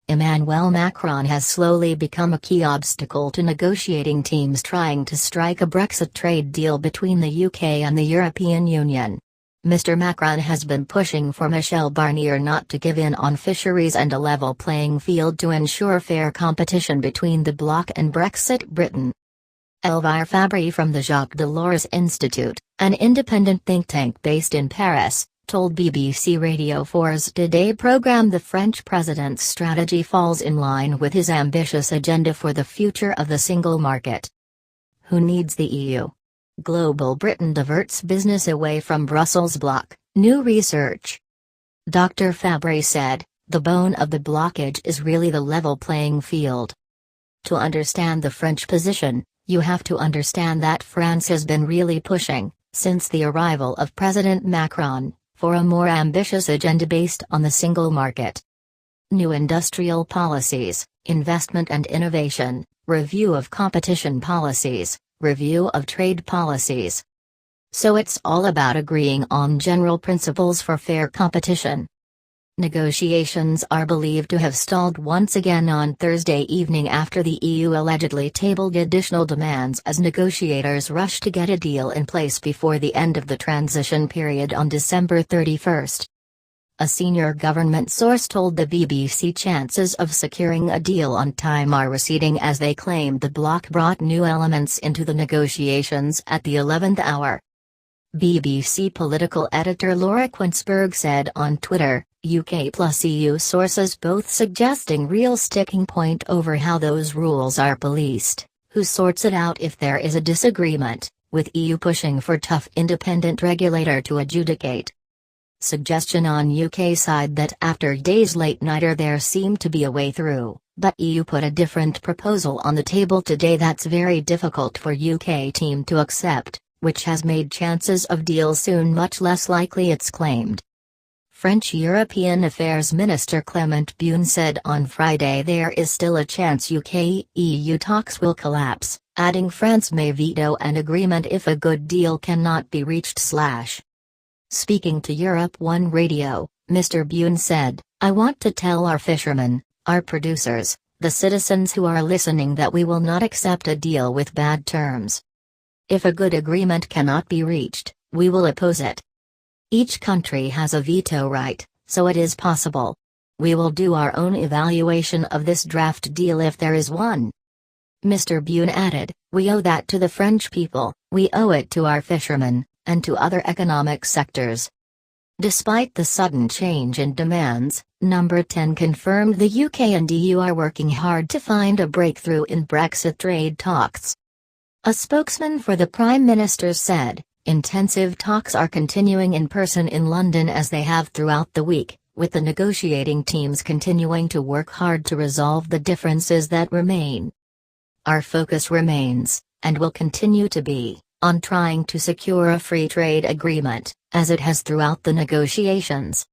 Emmanuel Macron has slowly become a key obstacle to negotiating teams trying to strike a Brexit trade deal between the UK and the European Union. Mr. Macron has been pushing for Michel Barnier not to give in on fisheries and a level playing field to ensure fair competition between the bloc and Brexit Britain. Elvire Fabry from the Jacques Delors Institute, an independent think tank based in Paris, told BBC Radio 4's Today program the French president's strategy falls in line with his ambitious agenda for the future of the single market. Who needs the EU? Global Britain diverts business away from Brussels bloc, new research. Dr. Fabry said, the bone of the blockage is really the level playing field. To understand the French position, you have to understand that France has been really pushing, since the arrival of President Macron, for a more ambitious agenda based on the single market. New industrial policies, investment and innovation, review of competition policies, review of trade policies. So it's all about agreeing on general principles for fair competition. Negotiations are believed to have stalled once again on Thursday evening after the EU allegedly tabled additional demands as negotiators rush to get a deal in place before the end of the transition period on December 31. A senior government source told the BBC chances of securing a deal on time are receding as they claimed the bloc brought new elements into the negotiations at the 11th hour. BBC political editor Laura Quinsberg said on Twitter, UK plus EU sources both suggesting real sticking point over how those rules are policed, who sorts it out if there is a disagreement, with EU pushing for tough independent regulator to adjudicate. Suggestion on UK side that after days late-nighter there seemed to be a way through, but EU put a different proposal on the table today that's very difficult for UK team to accept, which has made chances of deal soon much less likely, it's claimed. French European Affairs Minister Clement Beaune said on Friday there is still a chance UK-EU talks will collapse, adding France may veto an agreement if a good deal cannot be reached. Speaking to Europe 1 Radio, Mr. Beaune said, I want to tell our fishermen, our producers, the citizens who are listening that we will not accept a deal with bad terms. If a good agreement cannot be reached, we will oppose it. Each country has a veto right, so it is possible. We will do our own evaluation of this draft deal if there is one. Mr. Beaune added, we owe that to the French people, we owe it to our fishermen, and to other economic sectors. Despite the sudden change in demands, Number 10 confirmed the UK and EU are working hard to find a breakthrough in Brexit trade talks. A spokesman for the Prime Minister said, intensive talks are continuing in person in London as they have throughout the week, with the negotiating teams continuing to work hard to resolve the differences that remain. Our focus remains, and will continue to be, on trying to secure a free trade agreement, as it has throughout the negotiations.